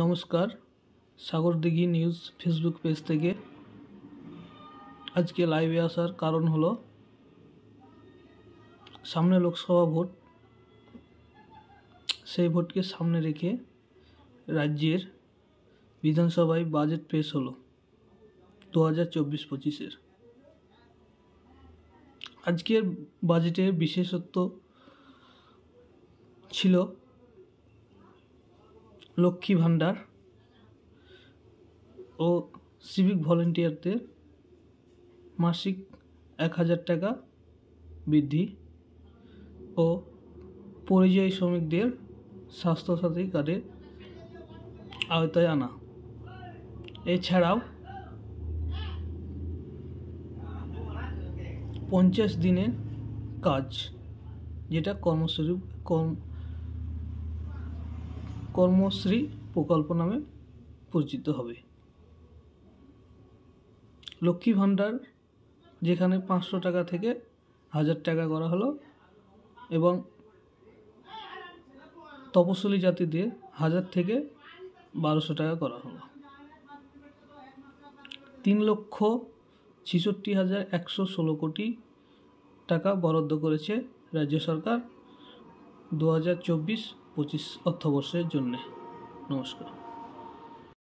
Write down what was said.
নমস্কার, Sagardighi news Facebook page থেকে আজকে লাইভে আসার কারণ হলো সামনে লোকসভা ভোট। সেই ভোটকে সামনে রেখে রাজ্যের বিধানসভায় বাজেট পেশ হলো 2024-25-এর। আজকের বাজেটের বিশেষত্ব ছিল লক্ষ্মী ভাণ্ডার ও সিভিক ভলেন্টিয়ারদের মাসিক 1000 টাকা বৃদ্ধি ও পরিযায়ী শ্রমিকদের স্বাস্থ্যসাথী কার্ডের আওতায় আনা। এছাড়াও 50 দিনের কাজ, যেটা কর্মশ্রী প্রকল্প নামে পরিচিত হবে। লক্ষ্মী ভাণ্ডার যেখানে 500 টাকা থেকে 1000 টাকা করা হলো এবং তপশিলি জাতিদের 1000 থেকে 1200 টাকা করা হলো। 3,66,116 কোটি টাকা বরাদ্দ করেছে রাজ্য সরকার 2024-25 অর্থবর্ষের জন্য। নমস্কার।